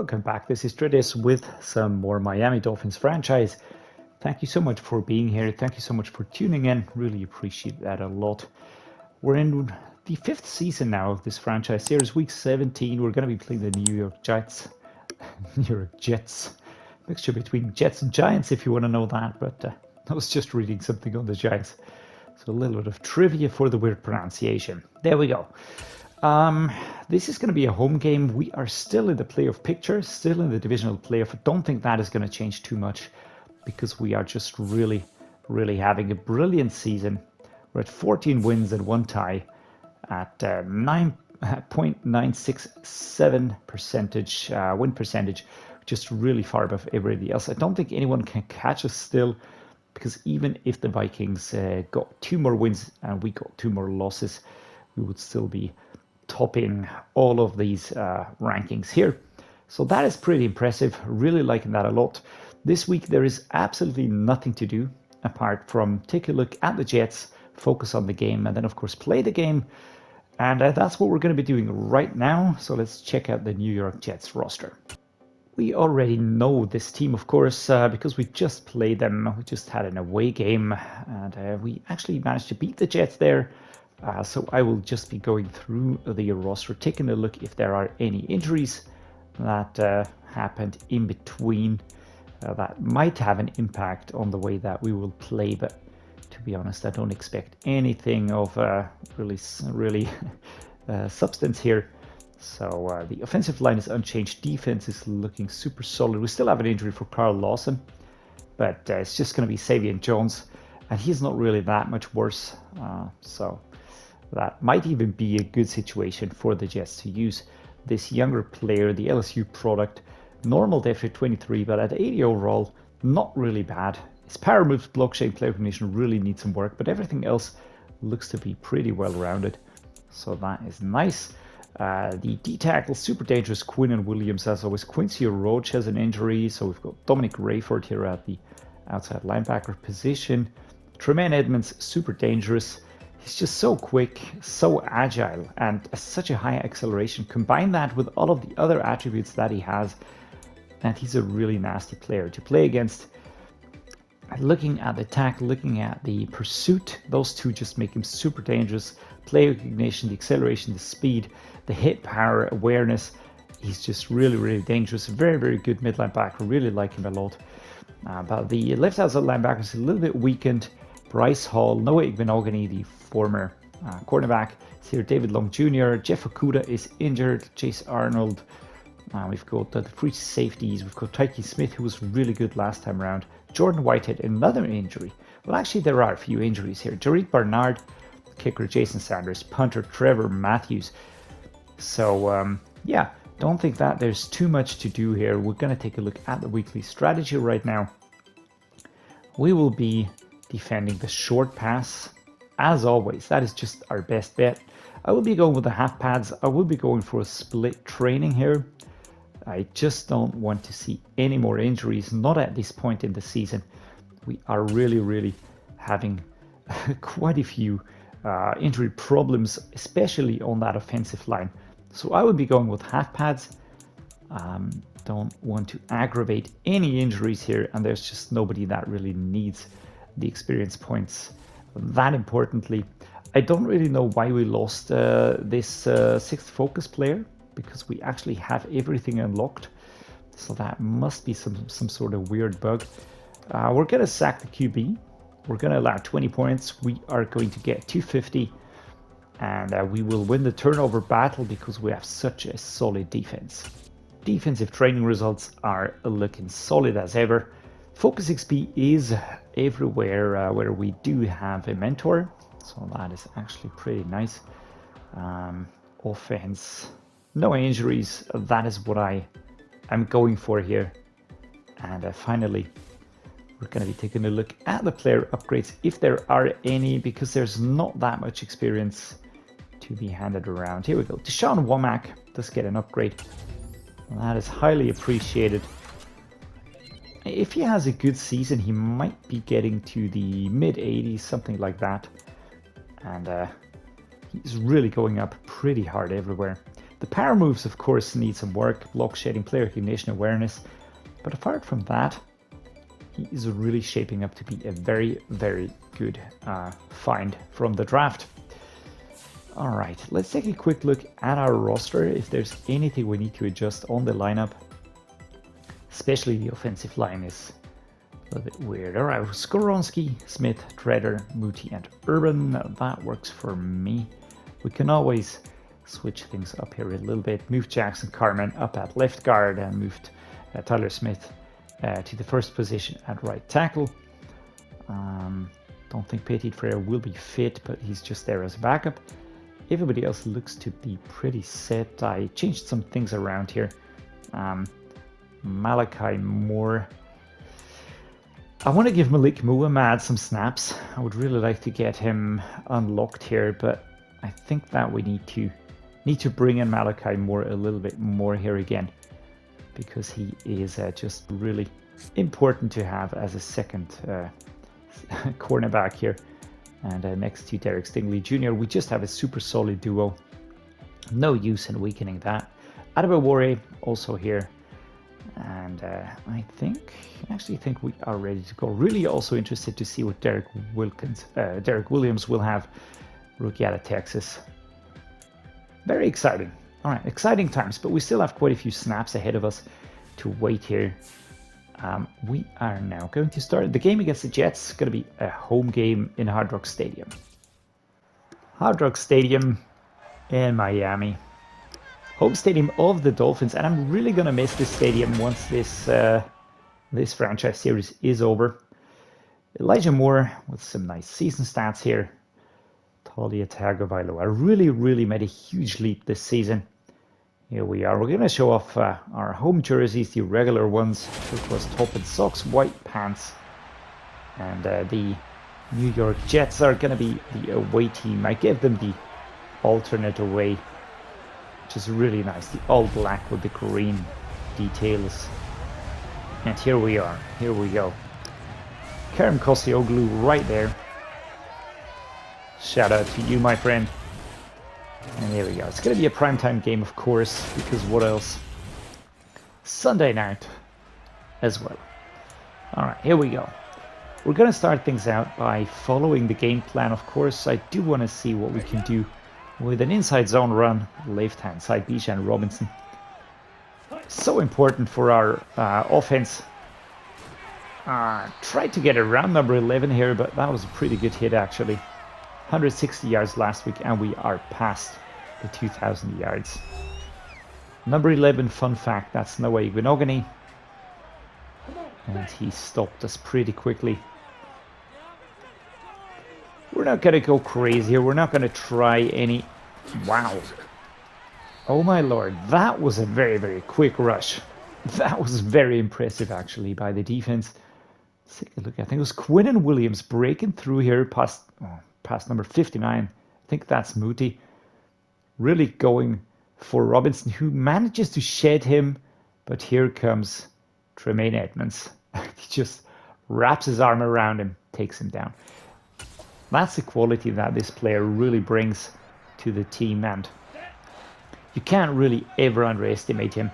Welcome back. This is Dreddeus with some more Miami Dolphins franchise. Thank you so much for being here. Thank you so much for tuning in. Really appreciate that a lot. We're in the 5th season now of this franchise series, week 17. We're going to be playing the New York Jets. New York Jets. Mixture between Jets and Giants, if you want to know that. But I was just reading something on the Giants. So a little bit of trivia for the weird pronunciation. There we go. This is going to be a home game. We are still in the playoff picture, still in the divisional playoff. I don't think that is going to change too much because we are just really having a brilliant season. We're at 14 wins and 1 tie at 9.967% win percentage, just really far above everybody else. I don't think anyone can catch us still, because even if the Vikings got 2 more wins and we got 2 more losses, we would still be topping all of these rankings here. So that is pretty impressive. Really liking that a lot. This week there is absolutely nothing to do apart from take a look at the Jets, focus on the game, and then of course play the game. And that's what we're going to be doing right now. So let's check out the New York Jets roster. We already know this team, of course, because we just played them. We just had an away game, and we actually managed to beat the Jets there. So I will just be going through the roster, taking a look if there are any injuries that happened in between that might have an impact on the way that we will play. But to be honest, I don't expect anything of really substance here. So the offensive line is unchanged. Defense is looking super solid. We still have an injury for Carl Lawson, but it's just going to be Savion Jones, and he's not really that much worse. So that might even be a good situation for the Jets to use this younger player, the LSU product. Normal depth at 23, but at 80 overall, not really bad. His power moves, block shape, play recognition really needs some work, but everything else looks to be pretty well rounded. So that is nice. The D-tackle, super dangerous, Quinn and Williams as always. Quincy Roach has an injury, so we've got Dominic Rayford here at the outside linebacker position. Tremaine Edmonds, super dangerous. He's just so quick, so agile, and such a high acceleration. Combine that with all of the other attributes that he has, and he's a really nasty player to play against. Looking at the tackle, looking at the pursuit, those two just make him super dangerous. Play recognition, the acceleration, the speed, the hit power, awareness. He's just really dangerous. Very good mid linebacker. Really like him a lot. But the left outside linebacker is a little bit weakened. Bryce Hall, Noah Igbenogany, the former cornerback, is here. David Long Jr., Jeff Okudah is injured. Chase Arnold. We've got the free safeties. We've got Tyke Smith, who was really good last time around. Jordan Whitehead, another injury. Well, actually, there are a few injuries here. Jarrett Barnard, kicker Jason Sanders, punter Trevor Matthews. So, yeah, don't think that there's too much to do here. We're going to take a look at the weekly strategy right now. We will be defending the short pass. As always, that is just our best bet. I will be going with the half pads. I will be going for a split training here. I just don't want to see any more injuries, not at this point in the season. We are really having quite a few injury problems, especially on that offensive line. So I would be going with half pads. Don't want to aggravate any injuries here, and there's just nobody that really needs the experience points that importantly. I don't really know why we lost this 6th focus player, because we actually have everything unlocked. So that must be some sort of weird bug. We're going to sack the QB. We're going to allow 20 points. We are going to get 250. And we will win the turnover battle because we have such a solid defense. Defensive training results are looking solid as ever. Focus XP is everywhere where we do have a mentor. So that is actually pretty nice. Offense, no injuries. That is what I am going for here. And finally, we're going to be taking a look at the player upgrades, if there are any, because there's not that much experience to be handed around. Here we go. Deshaun Womack does get an upgrade. And that is highly appreciated. If he has a good season, he might be getting to the mid 80s, something like that. And he's really going up pretty hard everywhere. The power moves, of course, need some work. Block shedding, play recognition, awareness. But apart from that, he is really shaping up to be a very, very good find from the draft. All right, let's take a quick look at our roster, if there's anything we need to adjust on the lineup. Especially the offensive line is a little bit weird. All right, Skoronski, Smith, Tretter, Muti, and Urban. That works for me. We can always switch things up here a little bit. Move Jackson Carman up at left guard and moved Tyler Smith to the first position at right tackle. Don't think Petit Frere will be fit, but he's just there as a backup. Everybody else looks to be pretty set. I changed some things around here. Malachi Moore. I want to give Malik Muhammad some snaps. I would really like to get him unlocked here, but I think that we need to bring in Malachi Moore a little bit more here again, because he is just really important to have as a second cornerback here. And next to Derek Stingley Jr., we just have a super solid duo. No use in weakening that. Adebawore also here. And I actually think we are ready to go. Really also interested to see what Derek Williams will have, rookie out of Texas. Very exciting. All right, exciting times, but we still have quite a few snaps ahead of us to wait here. We are now going to start the game against the Jets. It's going to be a home game in Hard Rock Stadium. Hard Rock Stadium in Miami. Home stadium of the Dolphins, and I'm really going to miss this stadium once this franchise series is over. Elijah Moore with some nice season stats here. Taulia Tagovailoa really made a huge leap this season. Here we are. We're going to show off our home jerseys, the regular ones, turquoise top and socks, white pants. And the New York Jets are going to be the away team. I gave them the alternate away, which is really nice. The all black with the Kareem details. And here we are. Here we go. Kareem Agholor right there. Shout out to you, my friend. And there we go. It's going to be a primetime game, of course, because what else? Sunday night as well. All right, here we go. We're going to start things out by following the game plan, of course. I do want to see what we can do with an inside zone run, left-hand side, Bijan Robinson. So important for our offense. Tried to get around number 11 here, but that was a pretty good hit, actually. 160 yards last week, and we are past the 2,000 yards. Number 11, fun fact, that's Noah Igbinogany. And he stopped us pretty quickly. We're not going to go crazy here. We're not going to try any... Wow. Oh my lord, that was a very quick rush. That was very impressive, actually, by the defense. Let's take a look. I think it was Quinnen Williams breaking through here past number 59. I think that's Muti. Really going for Robinson, who manages to shed him. But here comes Tremaine Edmonds. He just wraps his arm around him, takes him down. That's the quality that this player really brings to the team, and you can't really ever underestimate him.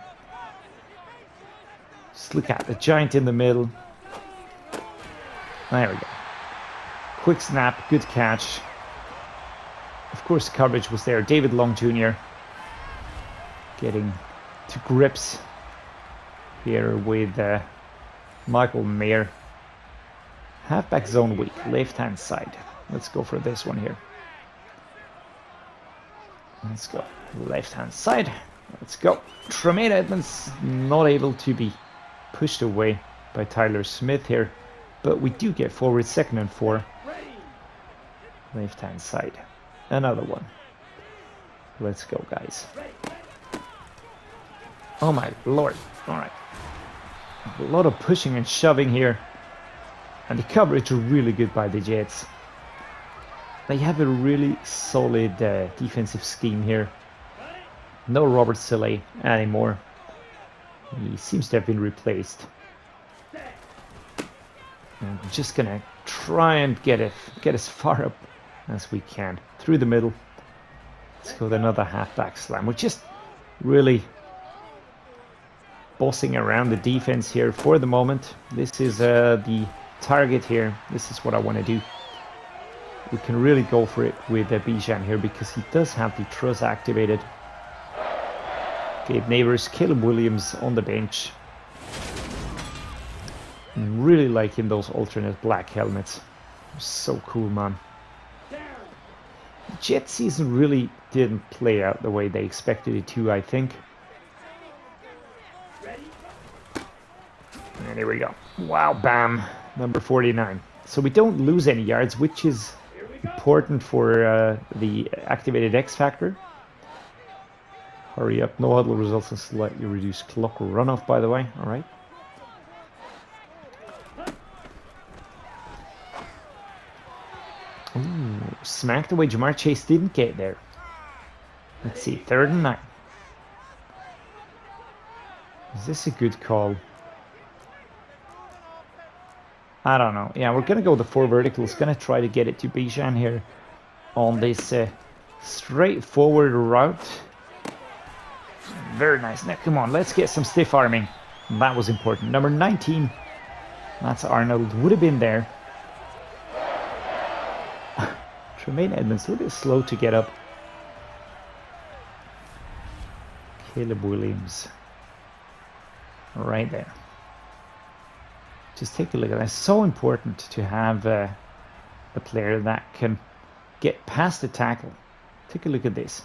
Just look at the giant in the middle. There we go. Quick snap, good catch. Of course, coverage was there. David Long Jr. getting to grips here with Michael Mayer. Halfback zone weak, left-hand side. Let's go for this one here. Let's go left-hand side. Let's go. Tremaine Edmonds not able to be pushed away by Tyler Smith here, but we do get forward, 2nd and 4. Left-hand side. Another one. Let's go, guys. Oh my lord. All right. A lot of pushing and shoving here. And the coverage is really good by the Jets. They have a really solid defensive scheme here. No Robert Saleh anymore. He seems to have been replaced. I'm just gonna try and get as far up as we can through the middle. Let's go with another halfback slam. We just really bossing around the defense here for the moment. This is the target here. This is what I want to do. We can really go for it with Bijan here because he does have the truss activated. Gabe Neighbors, Caleb Williams on the bench. I'm really liking those alternate black helmets. They're so cool, man. The Jet season really didn't play out the way they expected it to, I think. And there we go. Wow, bam. Number 49. So we don't lose any yards, which is important for the activated X factor. Hurry up. No huddle results in slightly reduced clock runoff, by the way. All right. Ooh, smacked away. Jamarr Chase didn't get there. Let's see. 3rd and 9. Is this a good call? I don't know. Yeah, we're going to go the 4 verticals. Going to try to get it to Bijan here on this straightforward route. Very nice. Now, come on. Let's get some stiff arming. That was important. Number 19. That's Arnold. Would have been there. Tremaine Edmonds a little bit slow to get up. Caleb Williams. Right there. Just take a look at that. It's so important to have a player that can get past the tackle. Take a look at this.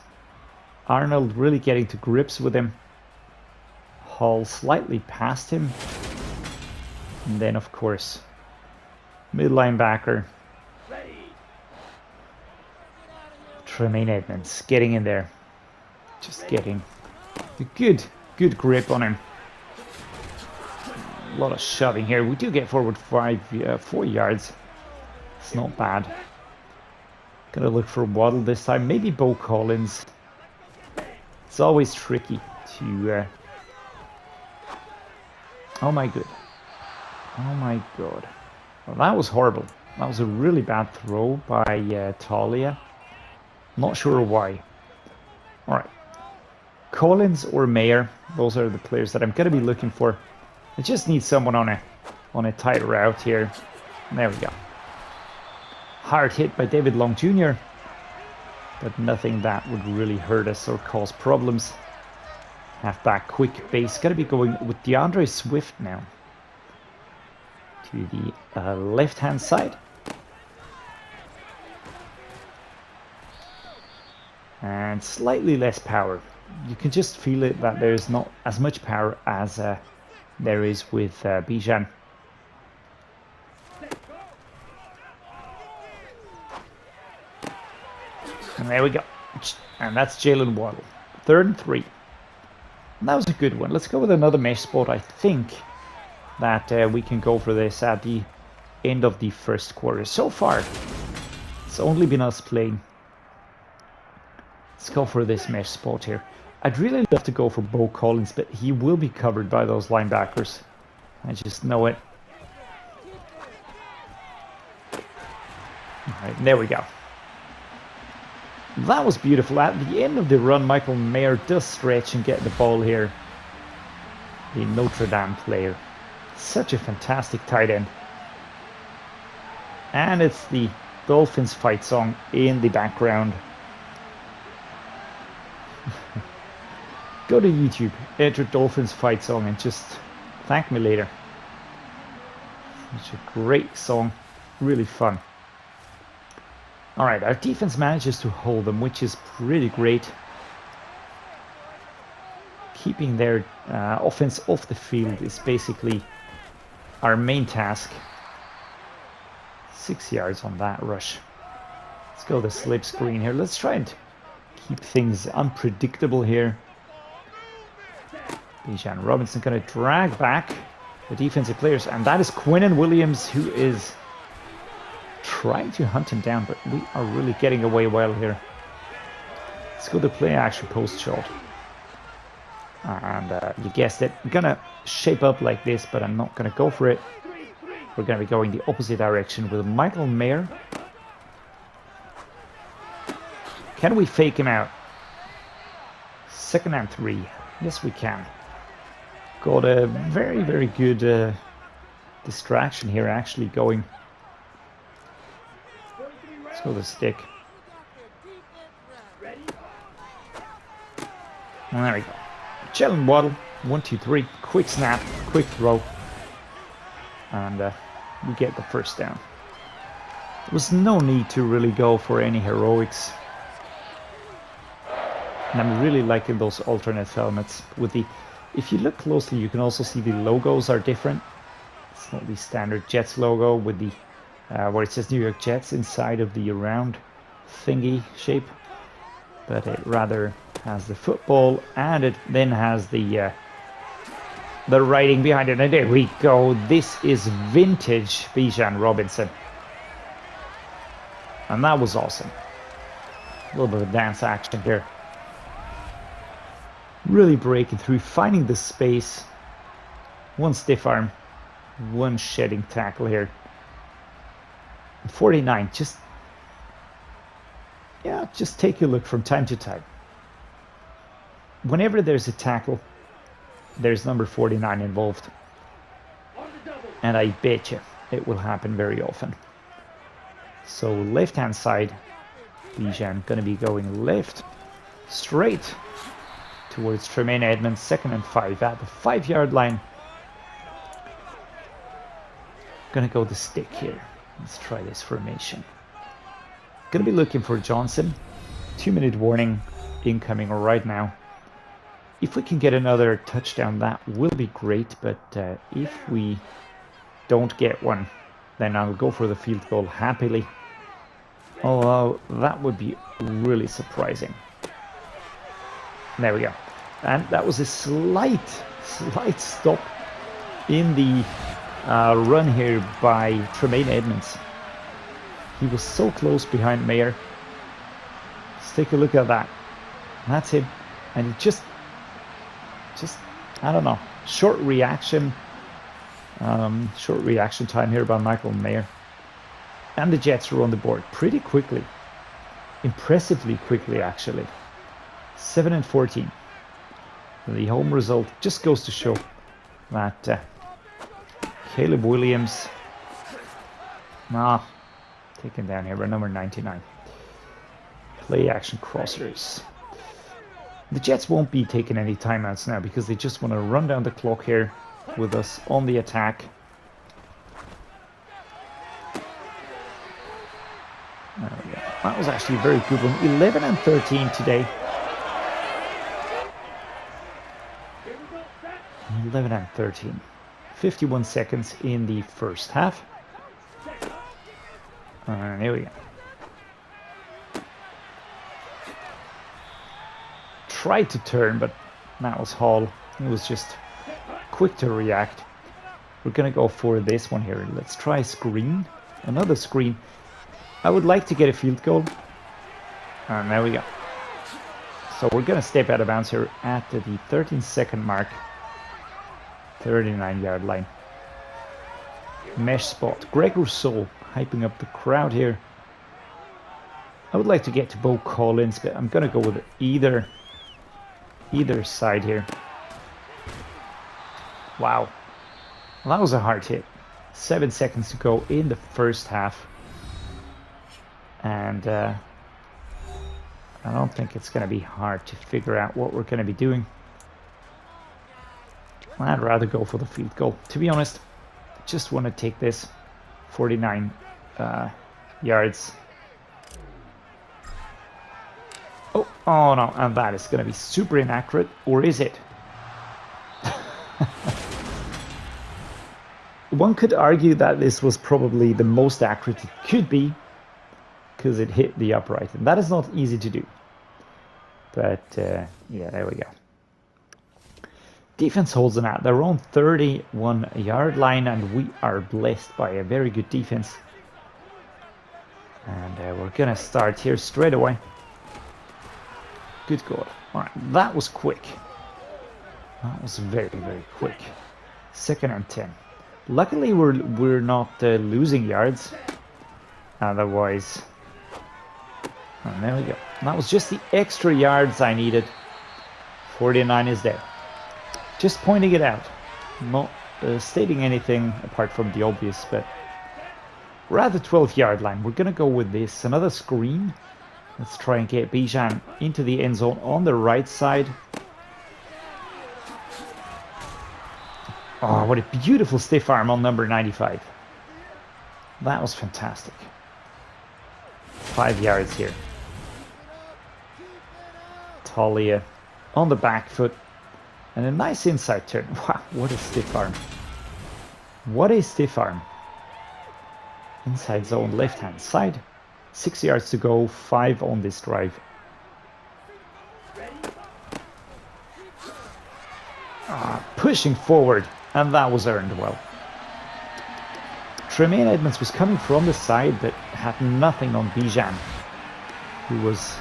Arnold really getting to grips with him. Hall slightly past him. And then, of course, mid linebacker. Tremaine Edmonds getting in there. Just getting a good grip on him. A lot of shoving here. We do get forward 4 yards. It's not bad. Gonna look for Waddle this time. Maybe Beaux Collins. It's always tricky to... Oh my god. Oh my god. Well, that was horrible. That was a really bad throw by Taulia. Not sure why. Alright. Collins or Mayer. Those are the players that I'm gonna be looking for. I just need someone on a tight route here. And there we go. Hard hit by David Long Jr. But nothing that would really hurt us or cause problems. Halfback quick base. Got to be going with DeAndre Swift now. To the left-hand side. And slightly less power. You can just feel it that there's not as much power as... there is with Bijan. And there we go. And that's Jaylen Waddle. 3rd and 3. And that was a good one. Let's go with another mesh spot. I think that we can go for this at the end of the 1st quarter. So far, it's only been us playing. Let's go for this mesh spot here. I'd really love to go for Beaux Collins, but he will be covered by those linebackers. I just know it. Alright, there we go. That was beautiful. At the end of the run, Michael Mayer does stretch and get the ball here. The Notre Dame player. Such a fantastic tight end. And it's the Dolphins fight song in the background. Go to YouTube, enter Dolphins fight song and just thank me later. Such a great song, really fun. Alright, our defense manages to hold them, which is pretty great. Keeping their offense off the field is basically our main task. 6 yards on that rush. Let's go the slip screen here. Let's try and keep things unpredictable here. Bijan Robinson going to drag back the defensive players, and that is Quinnen Williams, who is trying to hunt him down, but we are really getting away well here. Let's go to play action post shot. And you guessed it, I'm going to shape up like this, but I'm not going to go for it. We're going to be going the opposite direction with Michael Mayer. Can we fake him out? 2nd and 3. Yes, we can. Got a very, very good distraction here actually going. Let's go the stick. And there we go. Jaylen Waddle, 1, 2, 3. Quick snap, quick throw. And we get the first down. There was no need to really go for any heroics. And I'm really liking those alternate helmets. With the, if you look closely, you can also see the logos are different. It's not the standard Jets logo with the where it says New York Jets inside of the round thingy shape, but it rather has the football, and it then has the writing behind it. And there we go. This is vintage Bijan Robinson, and that was awesome. A little bit of dance action here. Really breaking through, finding the space. One stiff arm, one shedding tackle here. 49, just take a look from time to time. Whenever there's a tackle, there's number 49 involved. And I bet you it will happen very often. So left-hand side, Bijan going to be going left, straight towards Tremaine Edmonds, 2nd and 5 at the 5-yard line. Going to go the stick here. Let's try this formation. Going to be looking for Johnson. 2-minute warning incoming right now. If we can get another touchdown, that will be great. But if we don't get one, then I'll go for the field goal happily. Although that would be really surprising. There we go. And that was a slight stop in the run here by Tremaine Edmonds. He was so close behind Mayer. Let's take a look at that. That's him. And he just I don't know, short reaction time here by Michael Mayer. And the Jets are on the board pretty quickly. Impressively quickly, actually. 7 and 14. The home result just goes to show that Caleb Williams, taken down here by number 99. Play action crossers. The Jets won't be taking any timeouts now because they just want to run down the clock here with us on the attack. There we go. That was actually a very good one. 11 and 13 today. 11 and 13. 51 seconds in the first half. And here we go. Tried to turn, but that was Hall. It was just quick to react. We're going to go for this one here. Let's try screen. Another screen. I would like to get a field goal. And there we go. So we're going to step out of bounds here at the 13-second mark. 39-yard line. Mesh spot. Greg Rousseau hyping up the crowd here. I would like to get to Beaux Collins, but I'm going to go with either side here. Wow. Well, that was a hard hit. 7 seconds to go in the first half. And I don't think it's going to be hard to figure out what we're going to be doing. I'd rather go for the field goal. To be honest, just want to take this 49 yards. Oh no, and that is going to be super inaccurate, or is it? One could argue that this was probably the most accurate it could be, because it hit the upright, and that is not easy to do. But yeah, there we go. Defense holds them at their own 31-yard line, and we are blessed by a very good defense. And we're going to start here straight away. Good God. All right, that was quick. That was very, very quick. 2nd and 10. Luckily, we're not losing yards. Otherwise, and there we go. That was just the extra yards I needed 49 is there. Just pointing it out. Not stating anything apart from the obvious, but we're at the 12-yard line. We're going to go with this. Another screen. Let's try and get Bijan into the end zone on the right side. Oh, what a beautiful stiff arm on number 95. That was fantastic. 5 yards here. Taulia on the back foot. And a nice inside turn. Wow, what a stiff arm. What a stiff arm. Inside zone, left-hand side. 6 yards to go, 5 on this drive. Pushing forward, and that was earned well. Tremaine Edmonds was coming from the side, but had nothing on Bijan, who was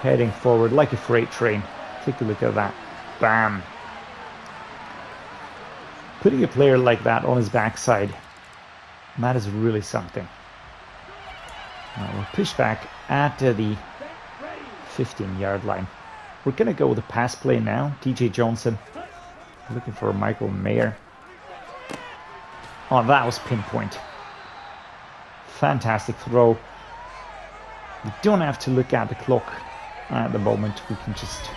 heading forward like a freight train. Take a look at that. Bam. Putting a player like that on his backside, that is really something. We'll push back at the 15-yard line. We're going to go with a pass play now. DJ Johnson looking for Michael Mayer. Oh, that was pinpoint. Fantastic throw. We don't have to look at the clock at the moment. We can just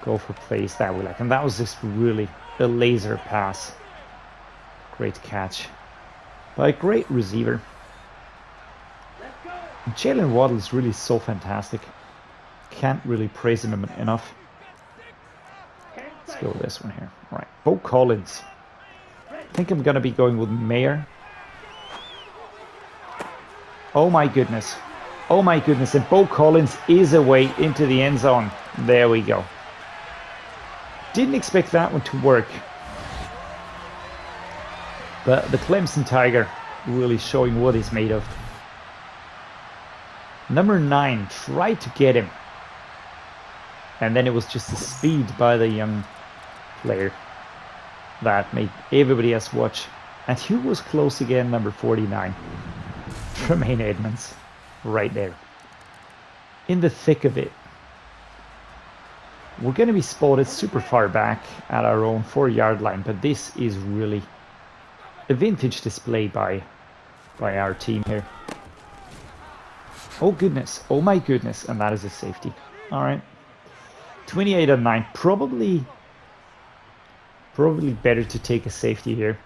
go for plays that we like. And that was just really a laser pass. Great catch by a great receiver. Jaylen Waddle is really so fantastic. Can't really praise him enough. Let's go with this one here. All right, Beaux Collins. I think I'm going to be going with Mayer. Oh my goodness. Oh my goodness. And Beaux Collins is away into the end zone. There we go. Didn't expect that one to work. But the Clemson Tiger really showing what he's made of. Number 9 tried to get him. And then it was just the speed by the young player that made everybody else watch. And who was close again? Number 49. Tremaine Edmonds. Right there. In the thick of it. We're going to be spotted super far back at our own 4-yard line. But this is really a vintage display by our team here. Oh goodness, oh my goodness, and that is a safety. All right, 28-9, probably better to take a safety here.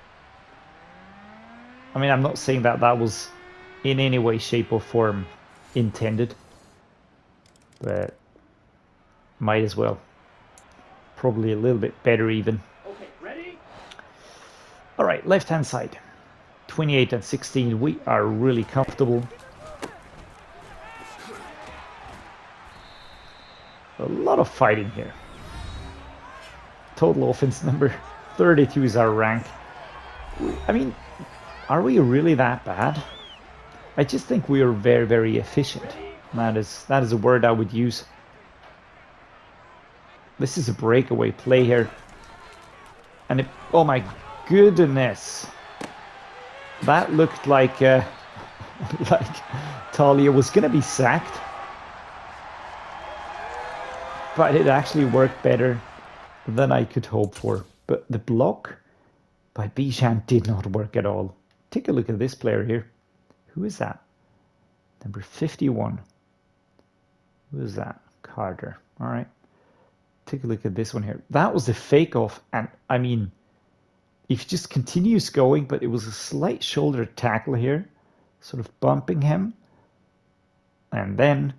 I mean, I'm not saying that that was in any way, shape or form intended, but might as well. Probably a little bit better even. Okay, ready? All right, left-hand side, 28-16, we are really comfortable. A lot of fighting here. Total offense number 32 is our rank. I mean, are we really that bad? I just think we are very, very efficient. That is a word I would use. This is a breakaway play here. And it, oh my goodness. That looked like Taulia was going to be sacked. But it actually worked better than I could hope for. But the block by Bijan did not work at all. Take a look at this player here. Who is that? Number 51. Who is that? Carter. All right. Take a look at this one here. That was the fake off. And I mean, if he just continues going, but it was a slight shoulder tackle here, sort of bumping him. And then,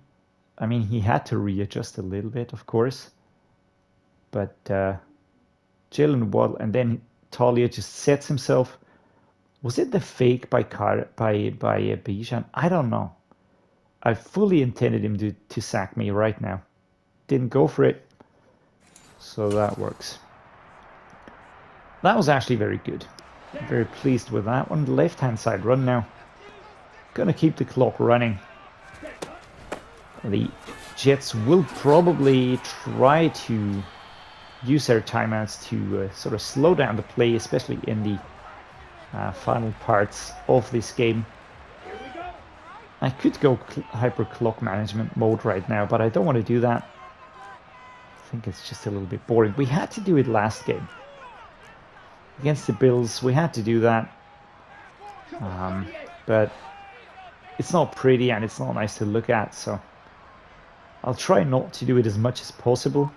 I mean, he had to readjust a little bit, of course. But Jaylen Waddle, and then Taulia just sets himself. Was it the fake by Bijan? I don't know. I fully intended him to sack me right now. Didn't go for it. So that works. That was actually very good. Very pleased with that one. Left-hand side run now. Gonna keep the clock running. The Jets will probably try to use their timeouts to sort of slow down the play, especially in the final parts of this game. I could go hyper clock management mode right now, but I don't want to do that. think it's just a little bit boring. We had to do it last game. Against the Bills, we had to do that. But it's not pretty and it's not nice to look at, so I'll try not to do it as much as possible.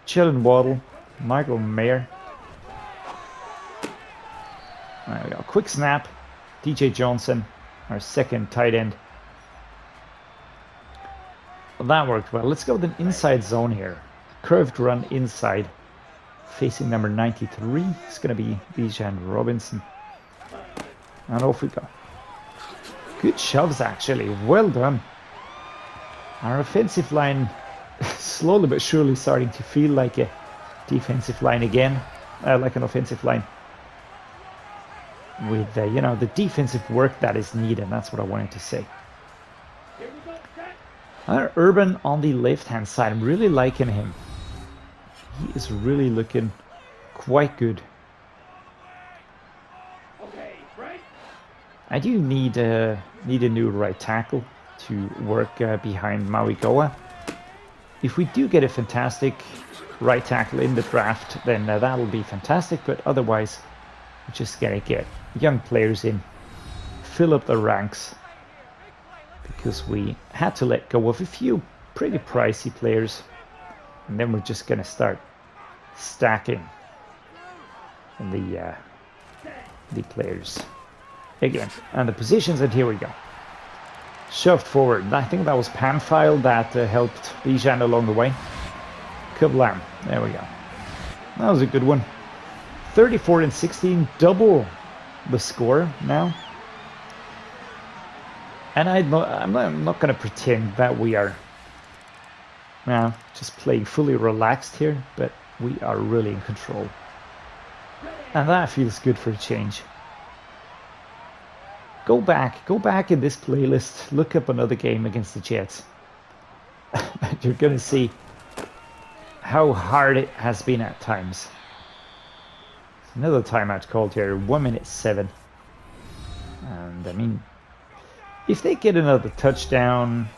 Jaylen Waddle, Michael Mayer. There we go. Quick snap. DJ Johnson, our second tight end. Well, that worked well. Let's go with an inside zone here. Curved run inside. Facing number 93. It's going to be Bijan Robinson. And off we go. Good shoves, actually. Well done. Our offensive line slowly but surely starting to feel like a defensive line again. Like an offensive line. With, you know, the defensive work that is needed. That's what I wanted to say. Urban on the left-hand side. I'm really liking him. He is really looking quite good. I do need a new right tackle to work behind Mauigoa. If we do get a fantastic right tackle in the draft, then that'll be fantastic. But otherwise, we're just gonna get young players in, fill up the ranks, because we had to let go of a few pretty pricey players, and then we're just gonna start stacking the players again and the positions. And here we go, shoved forward. I think that was Panfile that helped Bijan along the way. Kablam. There we go. That was a good one. 34-16, double the score now. And I'm not going to pretend that we are just playing fully relaxed here, but we are really in control. And that feels good for a change. Go back in this playlist, look up another game against the Jets. You're going to see how hard it has been at times. Another timeout called here, 1:07. And I mean, if they get another touchdown,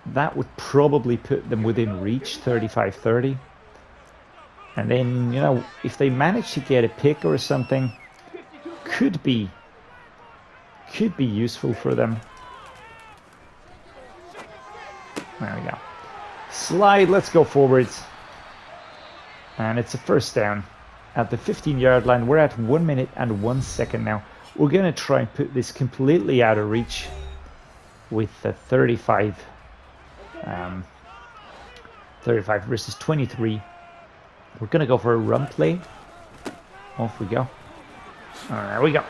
that would probably put them within reach, 35-30. And then, you know, if they manage to get a pick or something, could be useful for them. There we go. Slide, let's go forwards. And it's a first down at the 15-yard line. We're at 1 minute and 1 second now. We're going to try and put this completely out of reach with 35 versus 23. We're going to go for a run play. Off we go. There we go.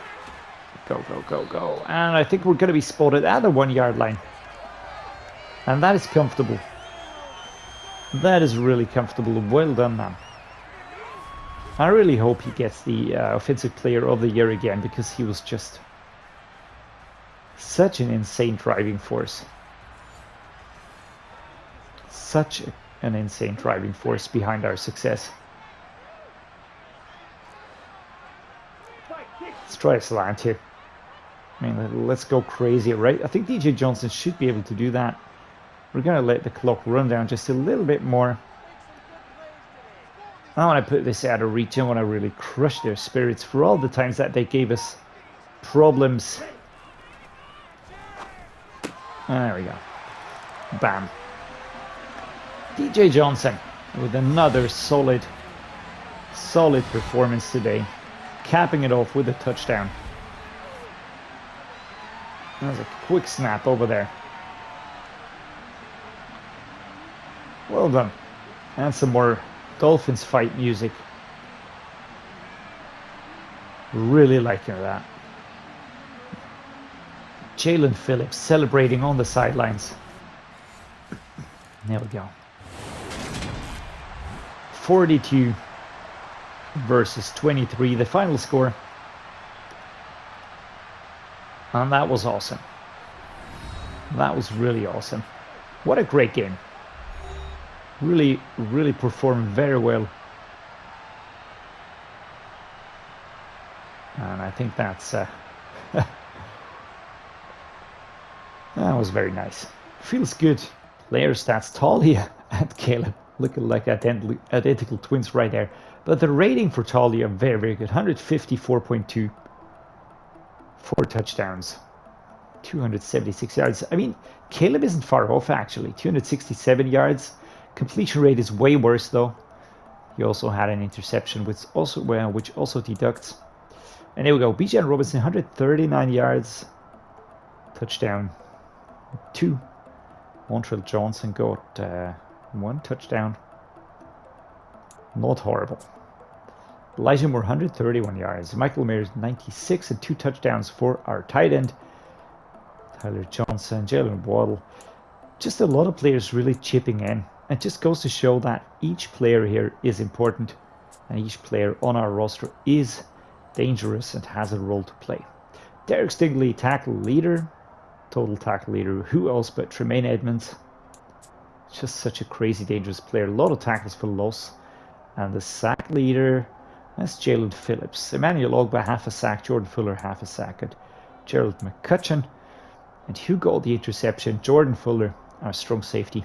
Go, go, go, go. And I think we're going to be spotted at the 1 yard line. And that is comfortable. That is really comfortable. Well done, man. I really hope he gets the Offensive Player of the Year again, because he was just such an insane driving force. Such an insane driving force behind our success. Let's try a slant here. I mean, let's go crazy, right? I think DJ Johnson should be able to do that. We're going to let the clock run down just a little bit more. I want to put this out of reach. I want to really crush their spirits for all the times that they gave us problems. There we go. Bam. DJ Johnson with another solid performance today, capping it off with a touchdown. That was a quick snap over there. Well done. And some more Dolphins fight music. Really liking that. Jaylen Phillips celebrating on the sidelines. There we go. 42 versus 23, the final score. And that was awesome. That was really awesome. What a great game. Really, really performed very well. And I think that's that was very nice. Feels good. Player stats, Taulia and Caleb. looking like identical twins right there. But the rating for Taulia, very, very good. 154.2, 4 touchdowns, 276 yards. I mean, Caleb isn't far off, actually. 267 yards. Completion rate is way worse, though. He also had an interception, which also deducts. And there we go. Bijan Robinson, 139 yards, touchdown, 2. Montreal Johnson got 1 touchdown. Not horrible. Elijah Moore, 131 yards. Michael Mayers, 96 and 2 touchdowns for our tight end. Tyler Johnson, Jaylen Waddle. Just a lot of players really chipping in. It just goes to show that each player here is important and each player on our roster is dangerous and has a role to play. Derek Stingley, tackle leader, total tackle leader. Who else but Tremaine Edmonds? Just such a crazy dangerous player. A lot of tackles for loss. And the sack leader, that's Jalen Phillips. Emmanuel Ogba, half a sack. Jordan Fuller, half a sack. And Gerald McCutcheon. And who got the interception? Jordan Fuller, our strong safety.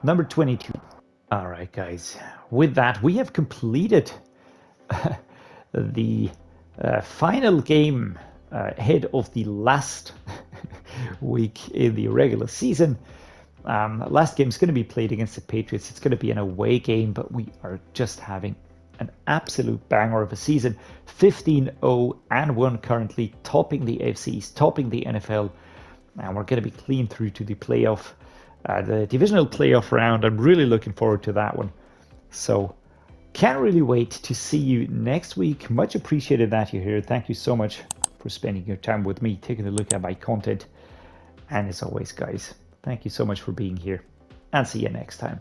Number 22. All right, guys. With that, we have completed the final game ahead of the last week in the regular season. Last game is going to be played against the Patriots. It's going to be an away game, but we are just having an absolute banger of a season. 15-0-1 currently, topping the AFCs, topping the NFL, and we're going to be clean through to the playoff, the divisional playoff round. I'm really looking forward to that one. So can't really wait to see you next week. Much appreciated that you're here. Thank you so much for spending your time with me, taking a look at my content. And as always, guys, thank you so much for being here, and see you next time.